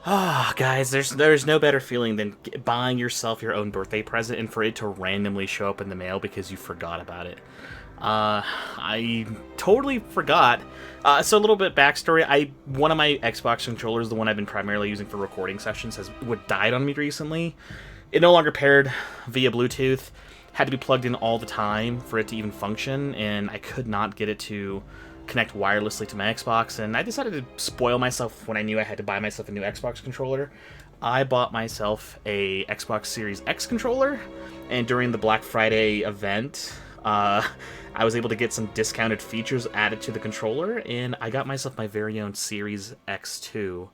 Ah, guys, there's no better feeling than buying yourself your own birthday present and for it to randomly show up in the mail because you forgot about it. I totally forgot. So a little bit backstory. One of my Xbox controllers, the one I've been primarily using for recording sessions, has died on me recently. It no longer paired via Bluetooth. Had to be plugged in all the time for it to even function, and I could not get it to connect wirelessly to my Xbox, and I decided to spoil myself when I knew I had to buy myself a new Xbox controller. I bought myself a Xbox Series X controller, and during the Black Friday event, I was able to get some discounted features added to the controller, and I got myself my very own Series X2,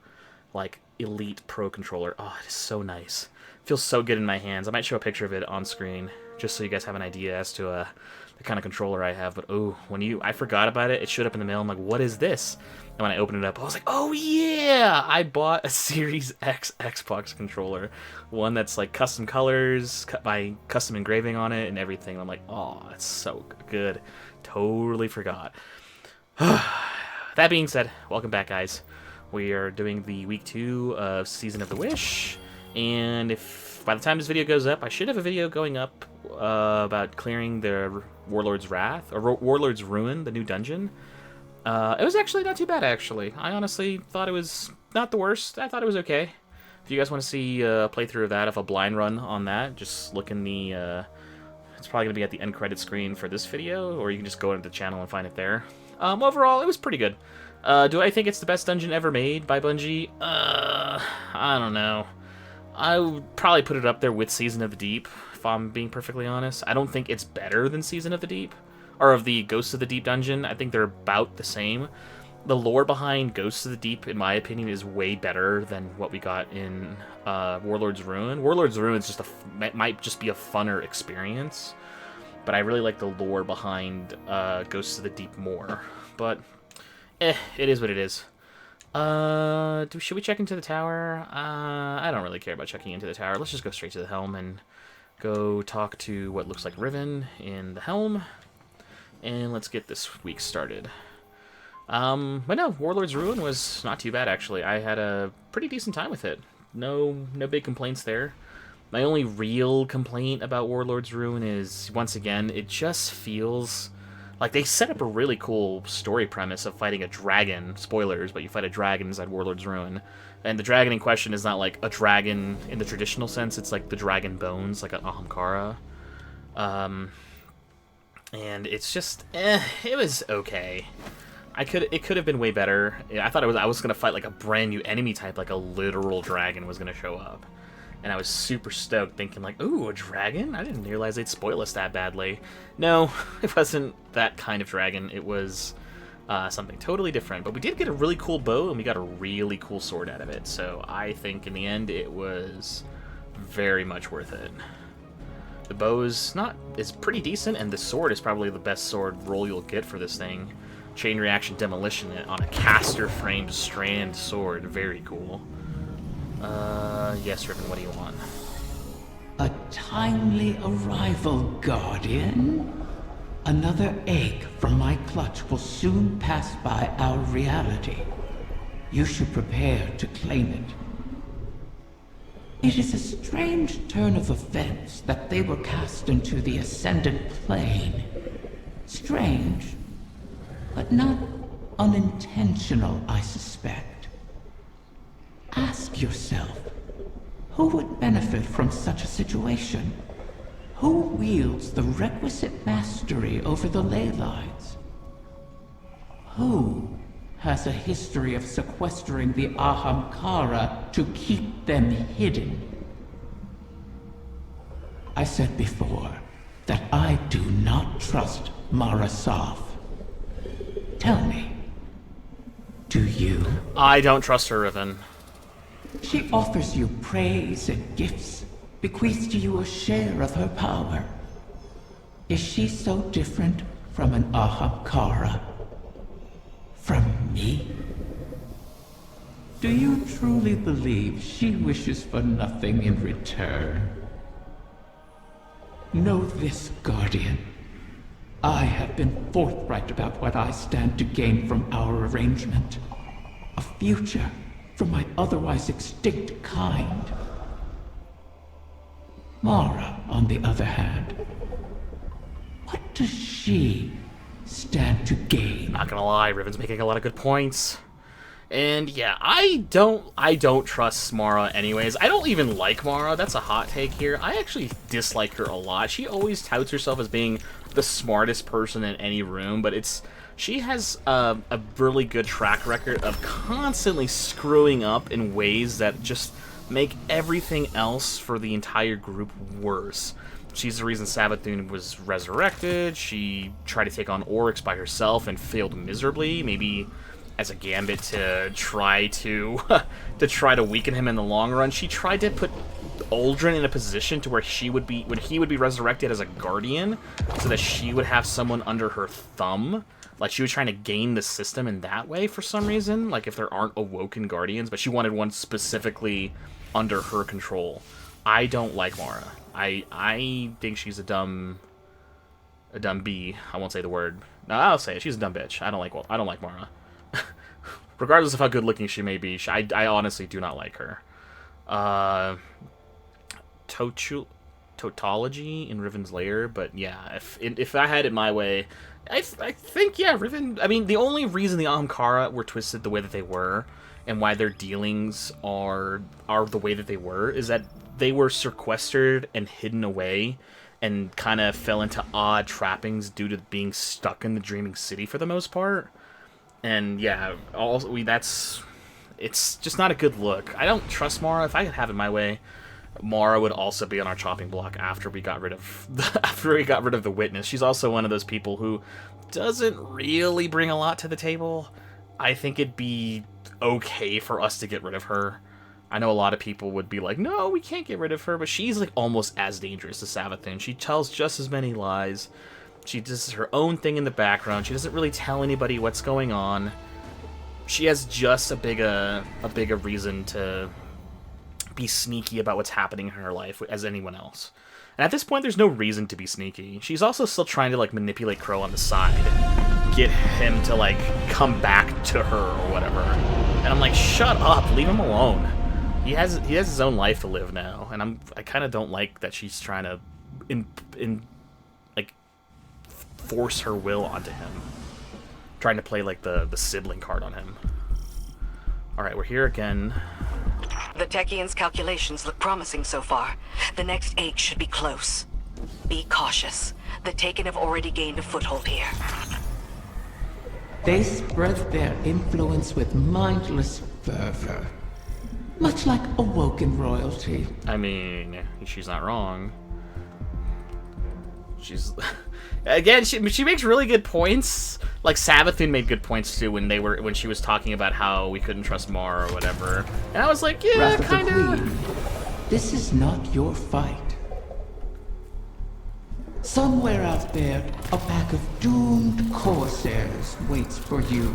like, Elite Pro controller. Oh, it is so nice. Feels so good in my hands. I might show a picture of it on screen, just so you guys have an idea as to the kind of controller I have. But oh, I forgot about it. It showed up in the mail. I'm like, what is this? And when I opened it up, I was like, oh yeah, I bought a Series X Xbox controller, one that's like custom colors, cut by custom engraving on it and everything. I'm like, oh, it's so good. Totally forgot. That being said, welcome back, guys. We are doing the week 2 of Season of the Wish, and if by the time this video goes up, I should have a video going up about clearing the Warlord's Wrath, or Warlord's Ruin, the new dungeon. It was actually not too bad, actually. I honestly thought it was not the worst. I thought it was okay. If you guys want to see a playthrough of that, of a blind run on that, just look in the... it's probably going to be at the end credit screen for this video, or you can just go into the channel and find it there. Overall, it was pretty good. Do I think it's the best dungeon ever made by Bungie? I don't know. I would probably put it up there with Season of the Deep, if I'm being perfectly honest. I don't think it's better than Season of the Deep, or of the Ghosts of the Deep dungeon. I think they're about the same. The lore behind Ghosts of the Deep, in my opinion, is way better than what we got in Warlord's Ruin. Warlord's Ruin is might just be a funner experience, but I really like the lore behind Ghosts of the Deep more. But, it is what it is. Should we check into the tower? I don't really care about checking into the tower. Let's just go straight to the Helm and go talk to what looks like Riven in the Helm. And let's get this week started. But no, Warlord's Ruin was not too bad, actually. I had a pretty decent time with it. No big complaints there. My only real complaint about Warlord's Ruin is, once again, it just feels... like, they set up a really cool story premise of fighting a dragon. Spoilers, but you fight a dragon inside Warlord's Ruin. And the dragon in question is not, like, a dragon in the traditional sense. It's, like, the dragon bones, like an Ahamkara. And it's just, it was okay. It could have been way better. I thought I was going to fight, like, a brand new enemy type, like a literal dragon was going to show up. And I was super stoked, thinking like, ooh, a dragon? I didn't realize they'd spoil us that badly. No, it wasn't that kind of dragon. It was something totally different. But we did get a really cool bow, and we got a really cool sword out of it. So I think in the end, it was very much worth it. The bow is pretty decent, and the sword is probably the best sword roll you'll get for this thing. Chain reaction demolition on a caster framed strand sword. Very cool. Yes, Riven, what do you want? A timely arrival, Guardian. Another egg from my clutch will soon pass by our reality. You should prepare to claim it. It is a strange turn of events that they were cast into the Ascendant Plane. Strange, but not unintentional, I suspect. Ask yourself, who would benefit from such a situation? Who wields the requisite mastery over the ley lines? Who has a history of sequestering the Ahamkara to keep them hidden? I said before that I do not trust Mara Sov. Tell me, do you? I don't trust her, Riven. She offers you praise and gifts, bequeaths to you a share of her power. Is she so different from an Ahamkara? From me? Do you truly believe she wishes for nothing in return? Know this, Guardian. I have been forthright about what I stand to gain from our arrangement. A future from my otherwise extinct kind. Mara, on the other hand, what does she stand to gain? Not gonna lie, Riven's making a lot of good points. And yeah, I don't trust Mara anyways. I don't even like Mara. That's a hot take here. I actually dislike her a lot. She always touts herself as being the smartest person in any room, but she has a really good track record of constantly screwing up in ways that just make everything else for the entire group worse. She's the reason Savathun was resurrected. She tried to take on Oryx by herself and failed miserably, maybe as a gambit to try to weaken him in the long run. She tried to put Uldren in a position to where he would be resurrected as a guardian, so that she would have someone under her thumb. Like, she was trying to game the system in that way for some reason, like if there aren't awoken guardians, but she wanted one specifically under her control. I don't like Mara. I think she's a dumb bee. I won't say the word. No, I'll say it. She's a dumb bitch. I don't like Mara. Regardless of how good looking she may be, I honestly do not like her. Tautology in Riven's lair, but yeah, if I had it my way, I think, yeah, Riven. I mean, the only reason the Ahamkara were twisted the way that they were, and why their dealings are the way that they were, is that they were sequestered and hidden away, and kind of fell into odd trappings due to being stuck in the Dreaming City for the most part. And yeah, it's just not a good look. I don't trust Mara. If I could have it my way, Mara would also be on our chopping block after we got rid of the Witness. She's also one of those people who doesn't really bring a lot to the table. I think it'd be okay for us to get rid of her. I know a lot of people would be like, no, we can't get rid of her, but she's like almost as dangerous as Savathun. She tells just as many lies. She does her own thing in the background. She doesn't really tell anybody what's going on. She has just a bigger reason to be sneaky about what's happening in her life as anyone else. And at this point, there's no reason to be sneaky. She's also still trying to, like, manipulate Crow on the side. Get him to, like, come back to her or whatever. And I'm like, shut up, leave him alone. He has his own life to live now. And I kind of don't like that she's trying to force her will onto him. Trying to play, like, the sibling card on him. Alright, we're here again. The Techian's calculations look promising so far. The next 8 should be close. Be cautious. The Taken have already gained a foothold here. They spread their influence with mindless fervor. Much like awoken royalty. I mean, she's not wrong. She's... Again, she makes really good points. Like, Savathun made good points, too, when she was talking about how we couldn't trust Mara or whatever. And I was like, yeah, kind of. This is not your fight. Somewhere out there, a pack of doomed Corsairs waits for you.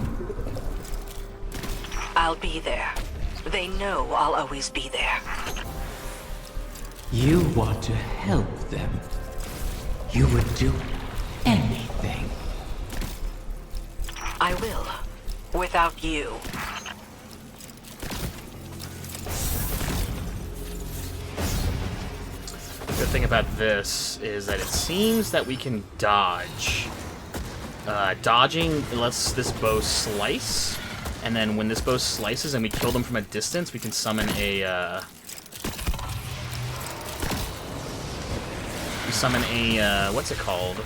I'll be there. They know I'll always be there. You want to help them. You would do anything. I will. Without you. The good thing about this is that it seems that we can dodge. Dodging lets this bow slice, and then when this bow slices and we kill them from a distance, we can summon a, what's it called?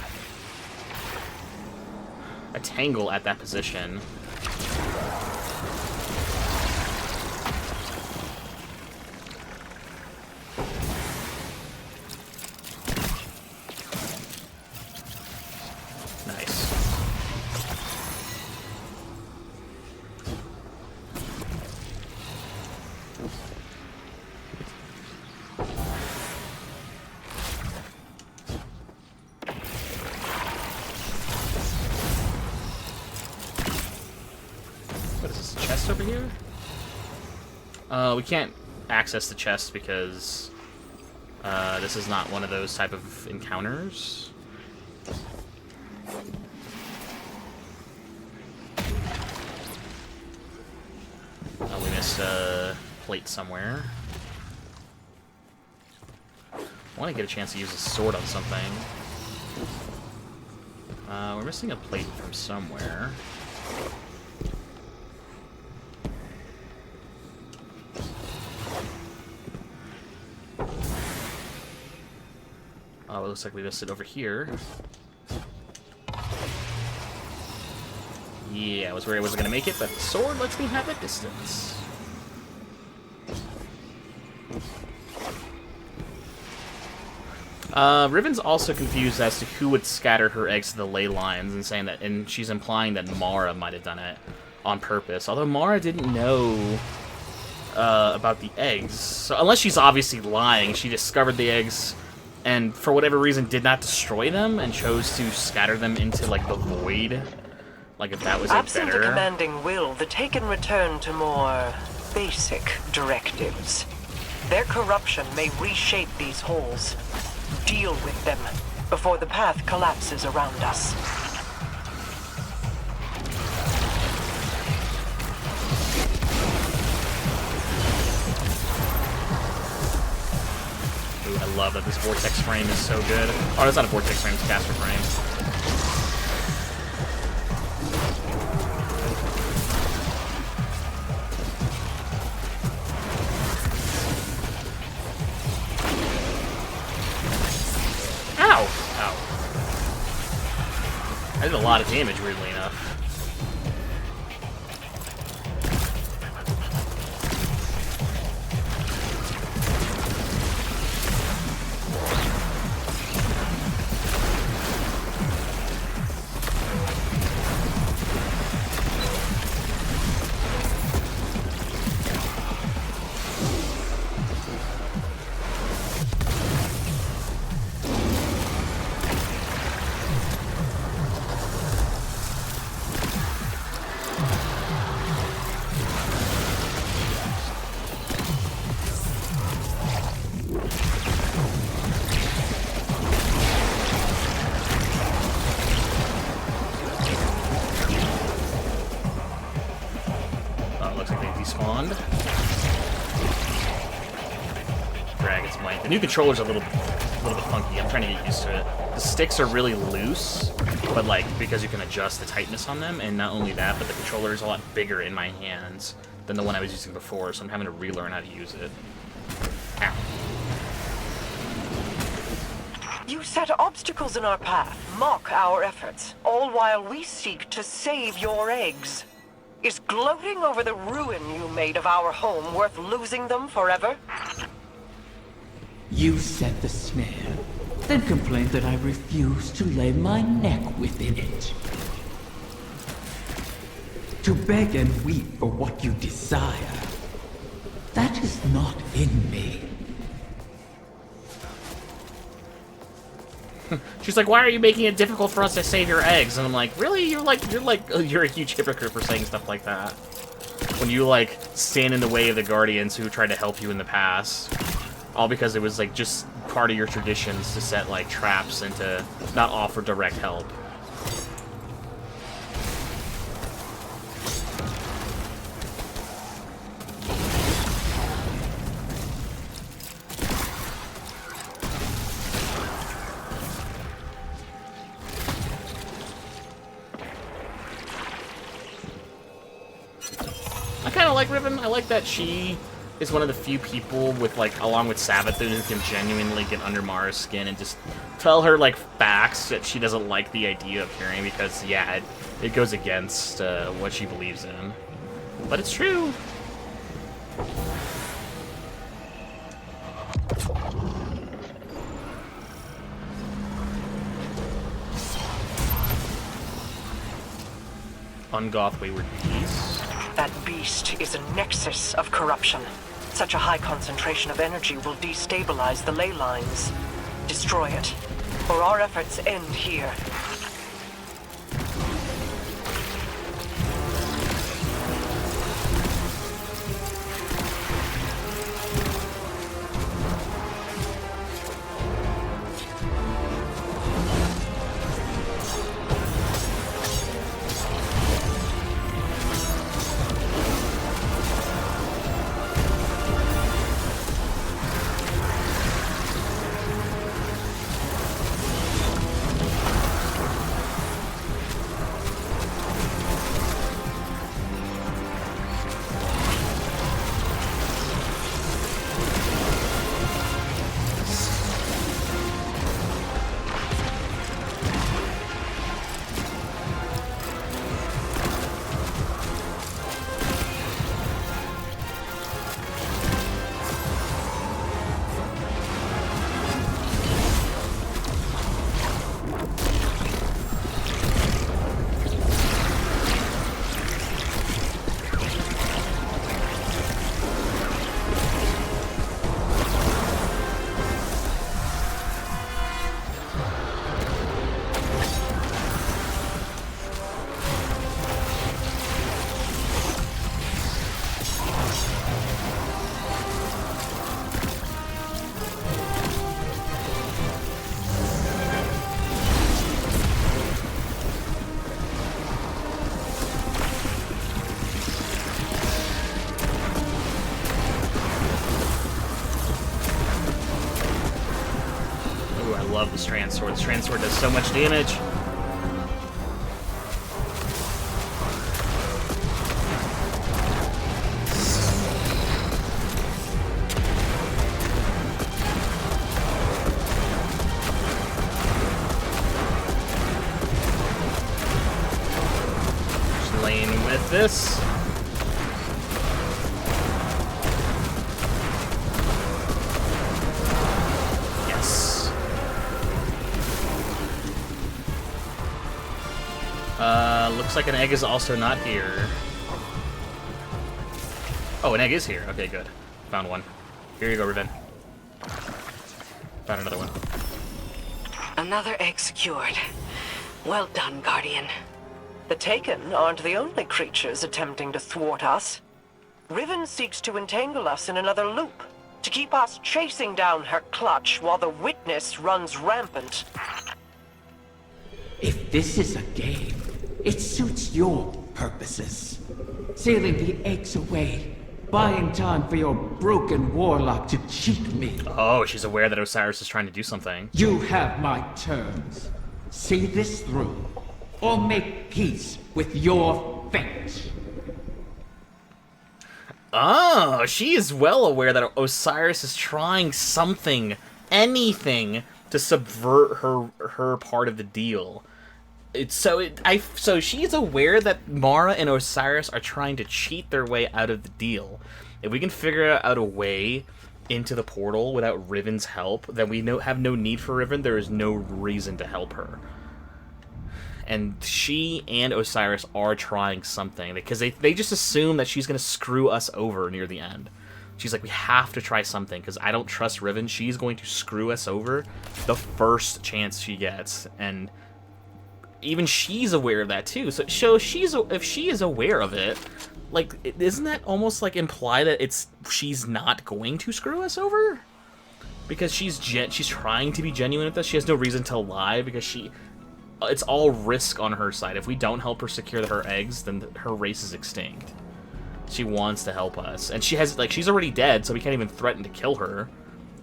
A tangle at that position. Nice. What is this, a chest over here? We can't access the chest because this is not one of those type of encounters. Oh, we missed. this plate somewhere. I want to get a chance to use a sword on something. We're missing a plate from somewhere. Oh, it looks like we missed it over here. Yeah, I was worried I wasn't going to make it, but the sword lets me have a distance. Riven's also confused as to who would scatter her eggs to the ley lines, and she's implying that Mara might have done it on purpose. Although Mara didn't know about the eggs, so unless she's obviously lying, she discovered the eggs and for whatever reason did not destroy them and chose to scatter them into like the void. Like if that was Absent better. a commanding will, the Taken return to more basic directives. Their corruption may reshape these holes. Deal with them before the path collapses around us. Ooh, I love that this vortex frame is so good. Oh, it's not a vortex frame, it's a caster frame. Ow! Ow. I did a lot of damage, weirdly enough. The new controller's a little bit funky. I'm trying to get used to it. The sticks are really loose, but like because you can adjust the tightness on them, and not only that, but the controller is a lot bigger in my hands than the one I was using before, so I'm having to relearn how to use it. Ow. You set obstacles in our path, mock our efforts, all while we seek to save your eggs. Is gloating over the ruin you made of our home worth losing them forever? You set the snare, then complained that I refused to lay my neck within it. To beg and weep for what you desire, that is not in me. She's like, why are you making it difficult for us to save your eggs? And I'm like, really? You're a huge hypocrite for saying stuff like that. When you, like, stand in the way of the Guardians who tried to help you in the past. All because it was, like, just part of your traditions to set, like, traps and to not offer direct help. I kind of like Riven. I like that she is one of the few people with, like, along with Savathun, who can genuinely get under Mara's skin and just tell her, like, facts that she doesn't like the idea of hearing because, yeah, it goes against what she believes in. But it's true. Ungoth Wayward Beast. That beast is a nexus of corruption. Such a high concentration of energy will destabilize the ley lines. Destroy it, or our efforts end here. love the Strand Sword. The Strand Sword does so much damage. Just laying with this. Looks like an egg is also not here. Oh, an egg is here. Okay, good. Found one. Here you go, Riven. Found another one. Another egg secured. Well done, Guardian. The Taken aren't the only creatures attempting to thwart us. Riven seeks to entangle us in another loop, to keep us chasing down her clutch while the Witness runs rampant. If this is a game, it suits your purposes. Sealing the eggs away, buying time for your broken warlock to cheat me. Oh, she's aware that Osiris is trying to do something. You have my terms. See this through, or make peace with your fate. Oh, she is well aware that Osiris is trying something, anything, to subvert her part of the deal. So she's aware that Mara and Osiris are trying to cheat their way out of the deal. If we can figure out a way into the portal without Riven's help, then we have no need for Riven. There is no reason to help her. And she and Osiris are trying something because they just assume that she's going to screw us over near the end. She's like, we have to try something because I don't trust Riven. She's going to screw us over the first chance she gets, and even she's aware of that too. So if she is aware of it, like, isn't that almost like imply that she's not going to screw us over? Because she's trying to be genuine with us. She has no reason to lie because it's all risk on her side. If we don't help her secure her eggs, then her race is extinct. She wants to help us, and she's already dead, so we can't even threaten to kill her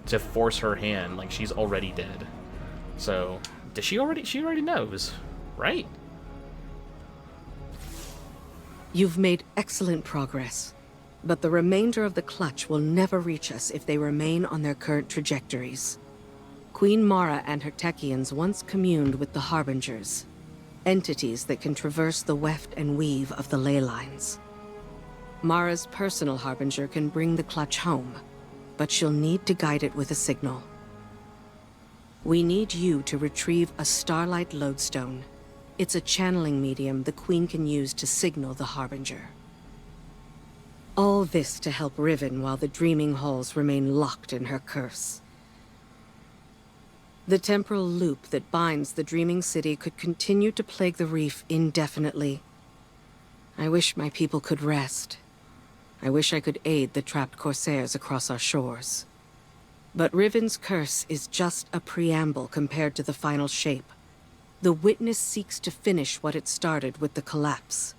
to force her hand. Like, she's already dead. So she already knows. Right. You've made excellent progress, but the remainder of the clutch will never reach us if they remain on their current trajectories. Queen Mara and her Techians once communed with the Harbingers, entities that can traverse the weft and weave of the ley lines. Mara's personal Harbinger can bring the clutch home, but she'll need to guide it with a signal. We need you to retrieve a Starlight lodestone. It's a channeling medium the Queen can use to signal the Harbinger. All this to help Riven while the Dreaming Halls remain locked in her curse. The temporal loop that binds the Dreaming City could continue to plague the reef indefinitely. I wish my people could rest. I wish I could aid the trapped Corsairs across our shores. But Riven's curse is just a preamble compared to the final shape. The Witness seeks to finish what it started with the collapse.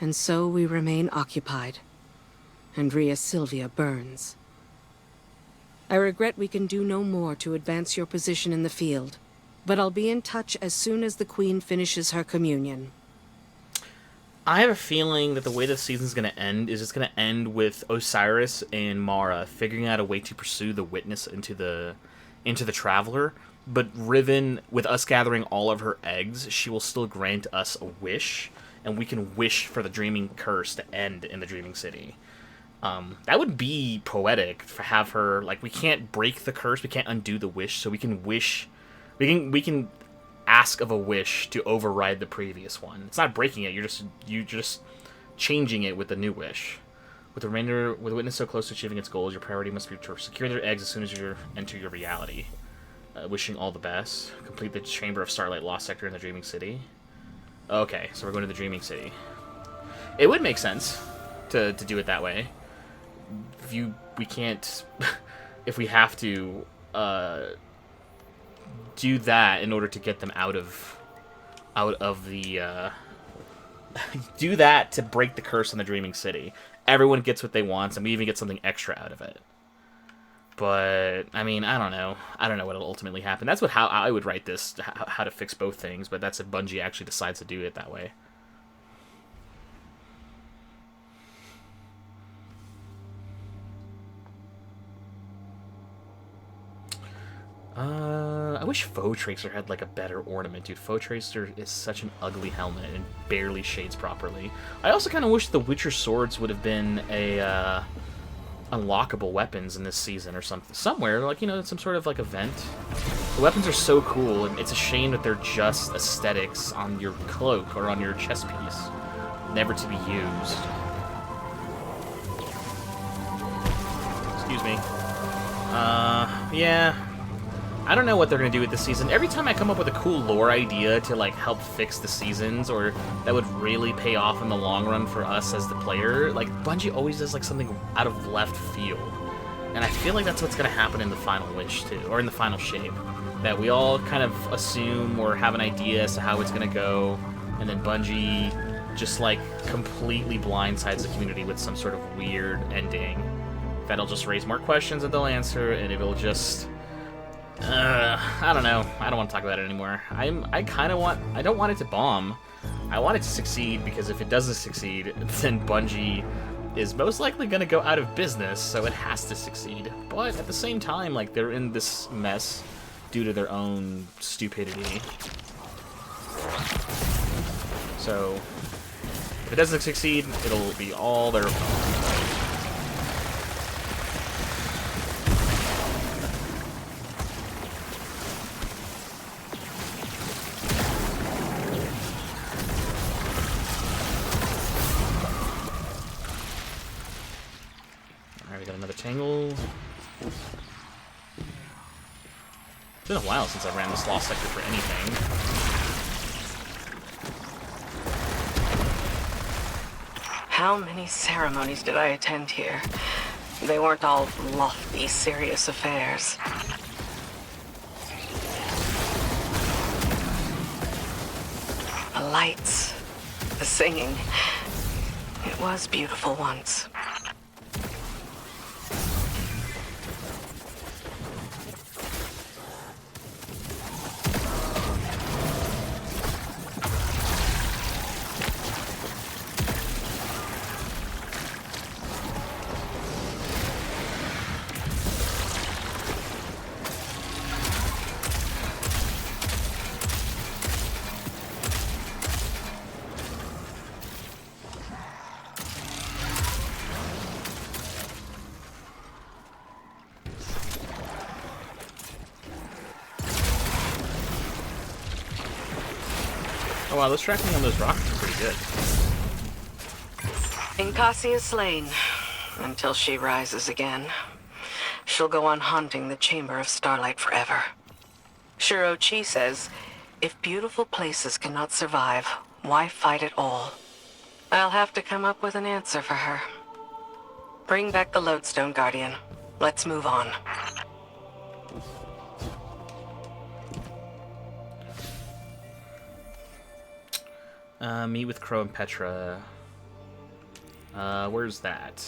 And so we remain occupied. And Rhea Sylvia burns. I regret we can do no more to advance your position in the field, but I'll be in touch as soon as the Queen finishes her communion. I have a feeling that the way the season's going to end is it's going to end with Osiris and Mara figuring out a way to pursue the Witness into the Traveler. But Riven, with us gathering all of her eggs, she will still grant us a wish, and we can wish for the Dreaming Curse to end in the Dreaming City. That would be poetic to have her, like, we can't break the curse, we can't undo the wish, so we can wish, we can ask of a wish to override the previous one. It's not breaking it, you're just changing it with the new wish. With the Witness so close to achieving its goals, your priority must be to secure their eggs as soon as you enter your reality. Wishing all the best. Complete the Chamber of Starlight Lost Sector in the Dreaming City. Okay, so we're going to the Dreaming City. It would make sense to do it that way. We can't... if we have to do that in order to get them out of the... do that to break the curse in the Dreaming City. Everyone gets what they want, and we even get something extra out of it. But I mean, I don't know. I don't know what'll ultimately happen. That's how I would write this, how to fix both things. But that's if Bungie actually decides to do it that way. I wish Foe Tracer had like a better ornament, dude. Foe Tracer is such an ugly helmet and barely shades properly. I also kind of wish the Witcher swords would have been a unlockable weapons in this season or something, somewhere, like, you know, some sort of like event. The weapons are so cool, and it's a shame that they're just aesthetics on your cloak or on your chest piece, never to be used. Excuse me. Yeah. I don't know what they're going to do with this season. Every time I come up with a cool lore idea to, like, help fix the seasons, or that would really pay off in the long run for us as the player, like, Bungie always does, like, something out of left field. And I feel like that's what's going to happen in the final Wish, too, or in the final Shape. That we all kind of assume or have an idea as to how it's going to go, and then Bungie just, like, completely blindsides the community with some sort of weird ending. That'll just raise more questions that they'll answer, and it'll just... I don't know. I don't want to talk about it anymore. I don't want it to bomb. I want it to succeed, because if it doesn't succeed, then Bungie is most likely going to go out of business, so it has to succeed. But at the same time, like, they're in this mess due to their own stupidity. So, if it doesn't succeed, it'll be all their fault. Tangle. It's been a while since I ran this lost sector for anything. How many ceremonies did I attend here? They weren't all lofty, serious affairs. The lights, the singing. It was beautiful once. Oh wow, those tracking on those rockets are pretty good. Inkasi is slain, until she rises again. She'll go on haunting the Chamber of Starlight forever. Shiro-Chi says, if beautiful places cannot survive, why fight at all? I'll have to come up with an answer for her. Bring back the Lodestone Guardian. Let's move on. Meet with Crow and Petra. Where's that?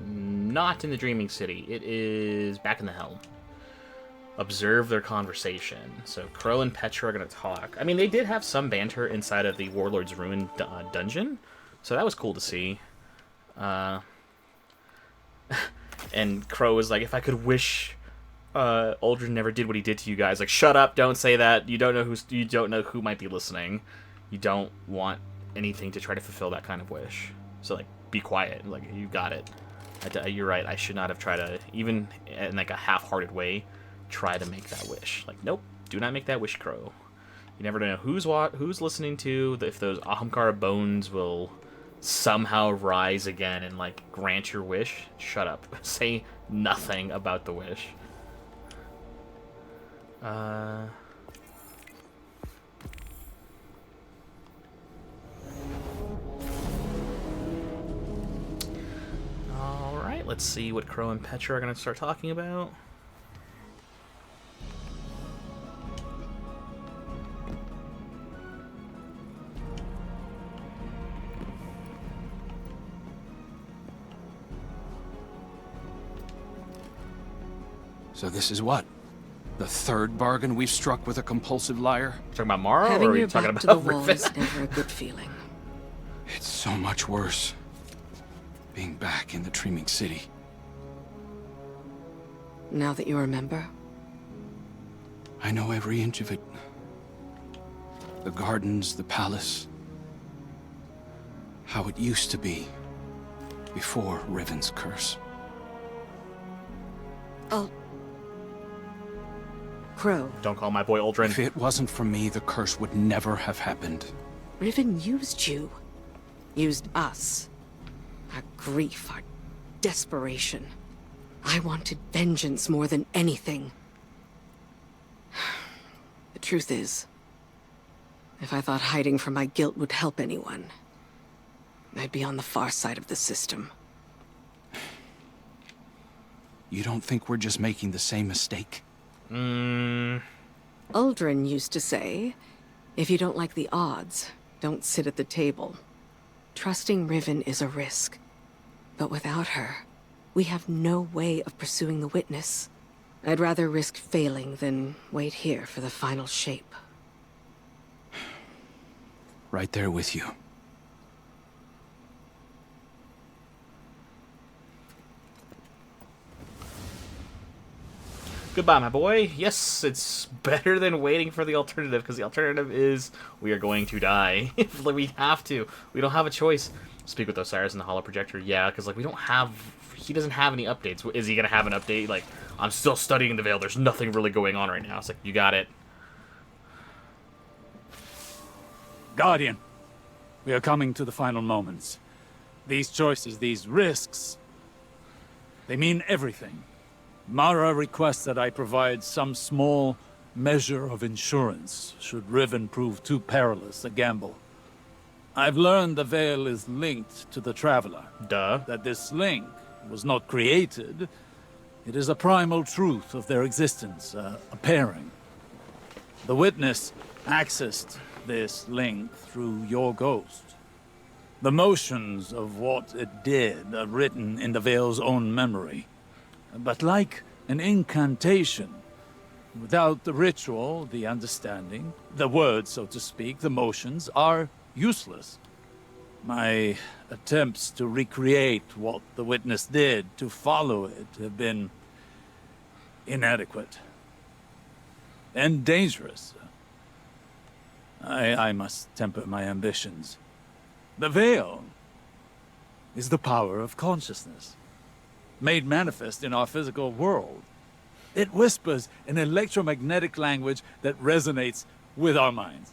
Not in the Dreaming City. It is back in the Helm. Observe their conversation. So Crow and Petra are going to talk. I mean, they did have some banter inside of the Warlord's Ruin dungeon, so that was cool to see. And Crow was like, if I could wish Uldren never did what he did to you guys. Like, shut up, don't say that. You don't know who might be listening. You don't want anything to try to fulfill that kind of wish. So, like, be quiet. Like, you got it. You're right. I should not have tried to, even in like a half-hearted way, try to make that wish. Like, nope, do not make that wish, Crow. You never know who's listening to, if those Ahamkara bones will somehow rise again and, like, grant your wish. Shut up. Say nothing about the wish. Alright, let's see what Crow and Petra are going to start talking about. So this is what? The third bargain we've struck with a compulsive liar? Talking about Mara, Having or are you your talking back about to the wall Riven? is never a good feeling. It's so much worse. Being back in the Dreaming City. Now that you remember, I know every inch of it. The gardens, the palace. How it used to be. Before Riven's curse. oh, Crow, Don't call my boy Uldren. If it wasn't for me, the curse would never have happened. Riven used you. Used us. Our grief, our desperation. I wanted vengeance more than anything. The truth is, if I thought hiding from my guilt would help anyone, I'd be on the far side of the system. You don't think we're just making the same mistake? Uldren used to say, if you don't like the odds, don't sit at the table. Trusting Riven is a risk. But without her, we have no way of pursuing the witness. I'd rather risk failing than wait here for the final shape. Right there with you. Goodbye, my boy. Yes, it's better than waiting for the alternative, because the alternative is we are going to die. We have to. We don't have a choice. Speak with Osiris in the holo projector. Yeah, because like we don't have. He doesn't have any updates. Is he gonna have an update? Like, I'm still studying the Veil. There's nothing really going on right now. It's like, you got it. Guardian, we are coming to the final moments. These choices, these risks, they mean everything. Mara requests that I provide some small measure of insurance should Riven prove too perilous a gamble. I've learned the Veil is linked to the Traveler. Duh. That this link was not created. It is a primal truth of their existence, a pairing. The Witness accessed this link through your ghost. The motions of what it did are written in the Veil's own memory. But like an incantation, without the ritual, the understanding, the words, so to speak, the motions, are useless. My attempts to recreate what the Witness did, to follow it, have been inadequate. And dangerous. I must temper my ambitions. The Veil is the power of consciousness, made manifest in our physical world. It whispers an electromagnetic language that resonates with our minds.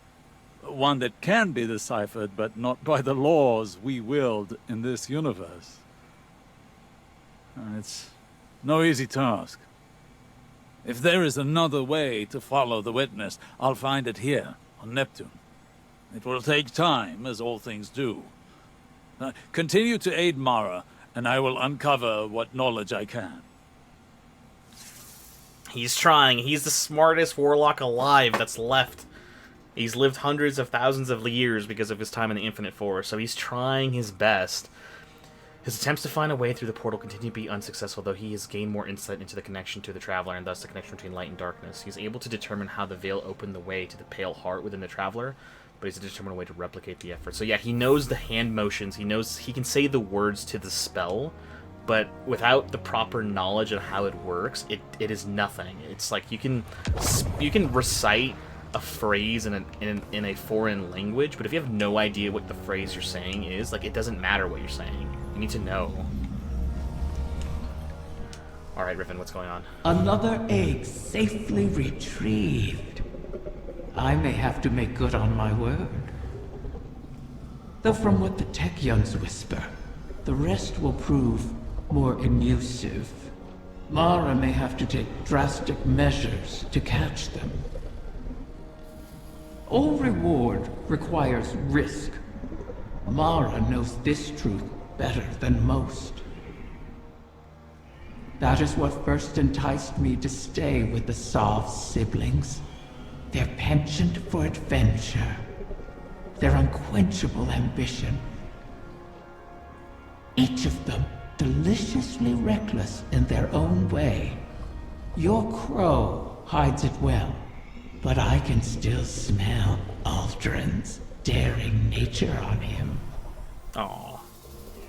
One that can be deciphered, but not by the laws we wield in this universe. It's no easy task. If there is another way to follow the Witness, I'll find it here, on Neptune. It will take time, as all things do. Continue to aid Mara, and I will uncover what knowledge I can. He's trying. He's the smartest warlock alive that's left. He's lived hundreds of thousands of years because of his time in the Infinite Forest, so he's trying his best. His attempts to find a way through the portal continue to be unsuccessful, though he has gained more insight into the connection to the Traveler, and thus the connection between light and darkness. He's able to determine how the Veil opened the way to the Pale Heart within the Traveler, but he's determined a way to replicate the effort. So yeah, he knows the hand motions, he knows he can say the words to the spell, but without the proper knowledge of how it works, it is nothing. It's like you can recite a phrase in a foreign language, but if you have no idea what the phrase you're saying is, like, it doesn't matter what you're saying. You need to know. Alright, Riven, what's going on? Another egg safely retrieved. I may have to make good on my word. Though from what the Techyons whisper, the rest will prove more elusive. Mara may have to take drastic measures to catch them. All reward requires risk. Mara knows this truth better than most. That is what first enticed me to stay with the Sov siblings. Their penchant for adventure. Their unquenchable ambition. Each of them deliciously reckless in their own way. Your crow hides it well, but I can still smell Aldrin's daring nature on him. Aw.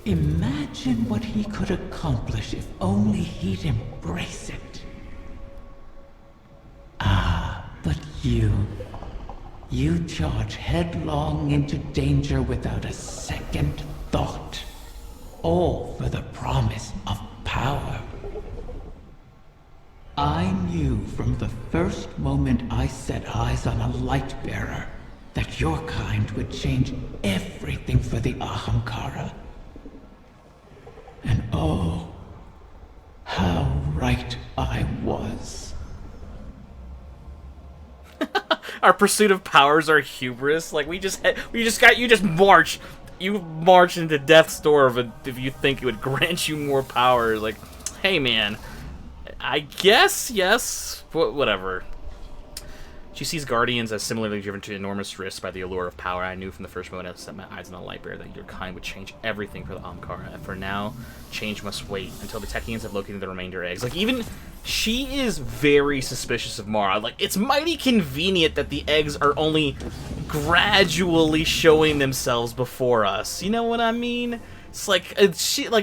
Imagine what he could accomplish if only he'd embrace it. Ah, but you charge headlong into danger without a second thought. All for the promise of power. I knew from the first moment I set eyes on a light bearer that your kind would change everything for the Ahamkara. And oh, how right I was. Our pursuit of powers are hubris. Like, you just march. You march into death's door if you think it would grant you more powers. Like, hey man, I guess, yes, whatever. She sees guardians as similarly driven to enormous risks by the allure of power. I knew from the first moment I set my eyes on the light bearer that your kind would change everything for the Ahamkara. For now, change must wait until the Technians have located the remainder eggs. Like, even she is very suspicious of Mara. Like, it's mighty convenient that the eggs are only gradually showing themselves before us. You know what I mean? It's like,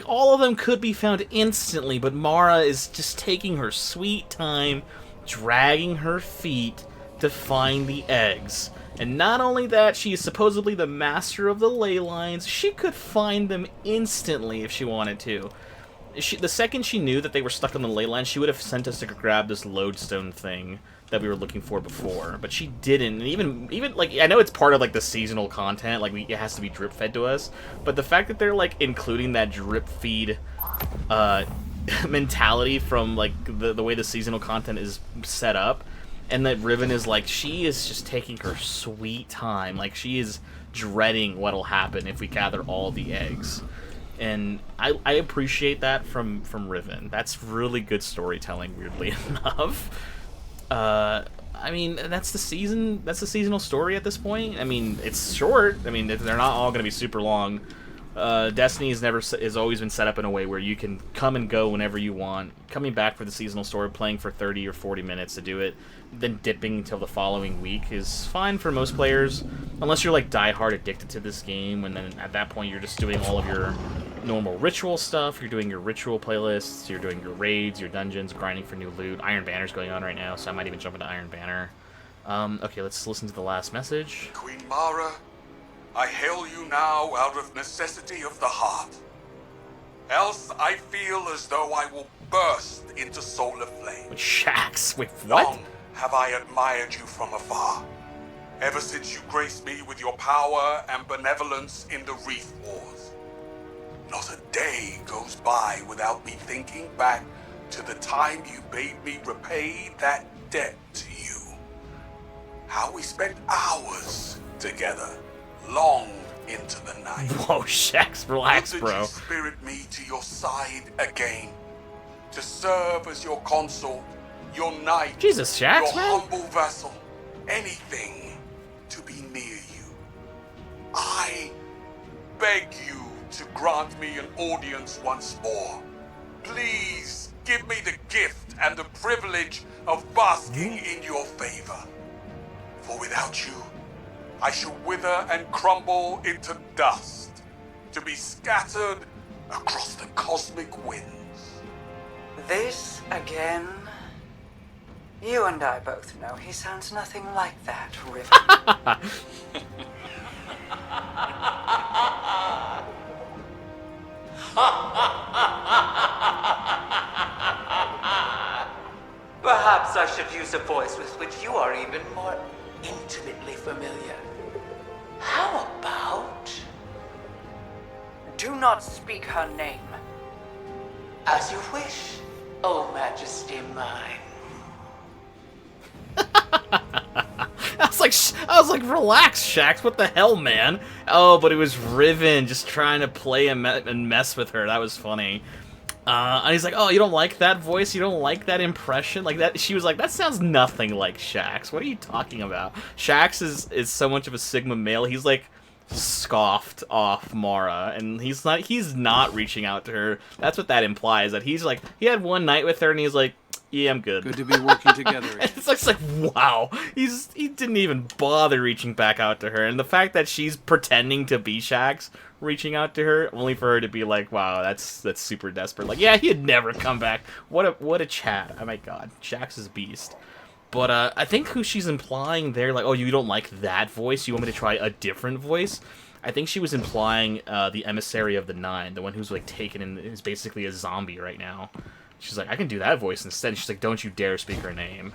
all of them could be found instantly, but Mara is just taking her sweet time, dragging her feet to find the eggs. And not only that, she is supposedly the master of the ley lines. She could find them instantly if she wanted to. The second she knew that they were stuck on the ley line, she would have sent us to grab this lodestone thing that we were looking for before, but she didn't. And even like, I know it's part of like the seasonal content, like it has to be drip fed to us, but the fact that they're like including that drip feed mentality from like the way the seasonal content is set up, and that Riven is like, she is just taking her sweet time, like she is dreading what'll happen if we gather all the eggs. And I appreciate that from Riven. That's really good storytelling, weirdly enough. I mean, that's the seasonal story at this point. I mean, it's short. I mean, they're not all going to be super long. Destiny has always been set up in a way where you can come and go whenever you want. Coming back for the seasonal story, playing for 30 or 40 minutes to do it, then dipping until the following week is fine for most players, unless you're like die-hard addicted to this game, and then at that point you're just doing all of your normal ritual stuff. You're doing your ritual playlists, you're doing your raids, your dungeons, grinding for new loot. Iron Banner's going on right now, so I might even jump into Iron Banner. Okay, let's listen to the last message. Queen Mara, I hail you now out of necessity of the heart. Else I feel as though I will burst into solar flame. Shaxx, wait, what? Long have I admired you from afar, ever since you graced me with your power and benevolence in the Reef Wars. Not a day goes by without me thinking back to the time you bade me repay that debt to you. How we spent hours together, long into the night. Whoa, Shaxx, relax, Would bro. you spirit me to your side again, to serve as your consort, your knight, Jesus, Shaxx, your man. humble vassal, anything to be near you. I beg you to grant me an audience once more. Please give me the gift and the privilege of basking in your favor. For without you, I shall wither and crumble into dust, to be scattered across the cosmic winds. This again? You and I both know he sounds nothing like that, Riven. Perhaps I should use a voice with which you are even more intimately familiar. How about... Do not speak her name. As you wish, O Majesty mine. I was like, relax, Shaxx. What the hell, man? Oh, but it was Riven just trying to play and mess with her. That was funny. And he's like, oh, you don't like that voice? You don't like that impression? Like that? She was like, that sounds nothing like Shaxx. What are you talking about? Shaxx is so much of a Sigma male. He's like scoffed off Mara, and he's not reaching out to her. That's what that implies. That he's like, he had one night with her, and he's like, Yeah, I'm good. Good to be working together again. It's like, wow, he didn't even bother reaching back out to her, and the fact that she's pretending to be Shaxx, reaching out to her, only for her to be like, wow, that's super desperate. Like, yeah, he'd never come back. What a chat. Oh my god, Shaxx is beast. But I think who she's implying there, like, oh, you don't like that voice? You want me to try a different voice? I think she was implying the emissary of the Nine, the one who's like taken and is basically a zombie right now. She's like, I can do that voice instead. She's like, don't you dare speak her name.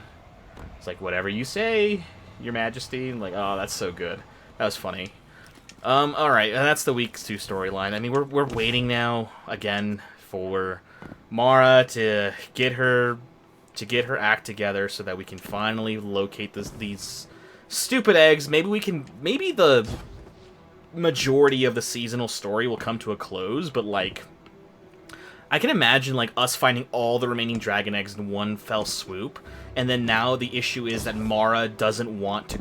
It's like, whatever you say, Your Majesty. I'm like, oh, that's so good. That was funny. Alright, and that's the week 2 storyline. I mean, we're waiting now, again, for Mara to get her act together so that we can finally locate these stupid eggs. Maybe the majority of the seasonal story will come to a close, but, like, I can imagine, like, us finding all the remaining dragon eggs in one fell swoop, and then now the issue is that Mara doesn't want to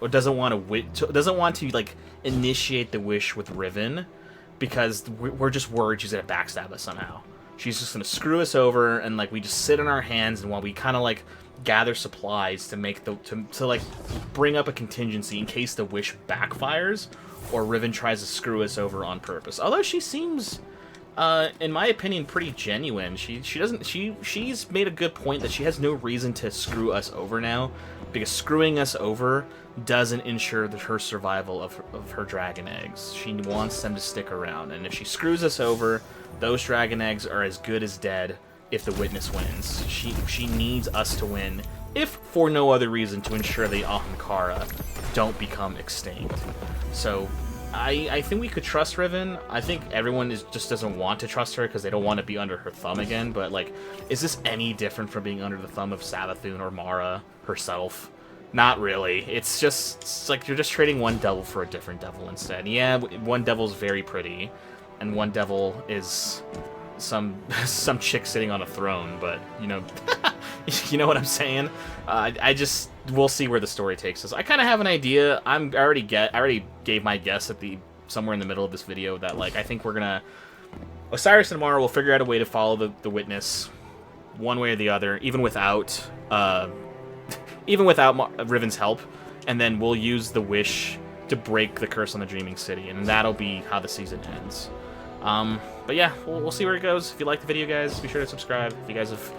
doesn't want to like initiate the wish with Riven, because we're just worried she's gonna backstab us somehow. She's just gonna screw us over, and like we just sit on our hands, and while we kind of like gather supplies to make to like bring up a contingency in case the wish backfires or Riven tries to screw us over on purpose. Although she seems, in my opinion, pretty genuine. She's made a good point that she has no reason to screw us over now, because screwing us over doesn't ensure her survival of her dragon eggs. She wants them to stick around, and if she screws us over, those dragon eggs are as good as dead if the witness wins. She needs us to win, if for no other reason, to ensure the Ahamkara don't become extinct. So I think we could trust Riven. I think everyone just doesn't want to trust her because they don't want to be under her thumb again, but like, is this any different from being under the thumb of Savathun or Mara herself? Not really. It's like you're just trading one devil for a different devil instead. Yeah, one devil's very pretty, and one devil is some chick sitting on a throne, but you know, you know what I'm saying? We'll see where the story takes us. I kind of have an idea. I already gave my guess at somewhere in the middle of this video that, like, I think Osiris and Mara will figure out a way to follow the witness one way or the other, even without Riven's help, and then we'll use the wish to break the curse on the Dreaming City, and that'll be how the season ends. But yeah, we'll see where it goes. If you like the video, guys, be sure to subscribe. If you guys have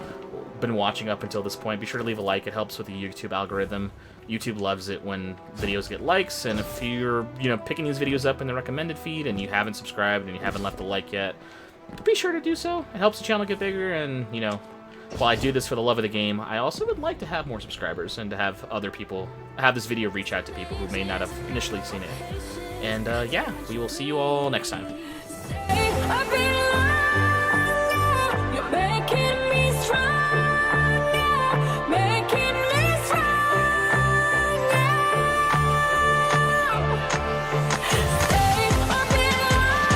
been watching up until this point, be sure to leave a like. It helps with the YouTube algorithm. YouTube loves it when videos get likes, and if you're picking these videos up in the recommended feed and you haven't subscribed and you haven't left a like yet, be sure to do so. It helps the channel get bigger, and while I do this for the love of the game, I also would like to have more subscribers and to have other people have this video reach out to people who may not have initially seen it. And yeah, we will see you all next time.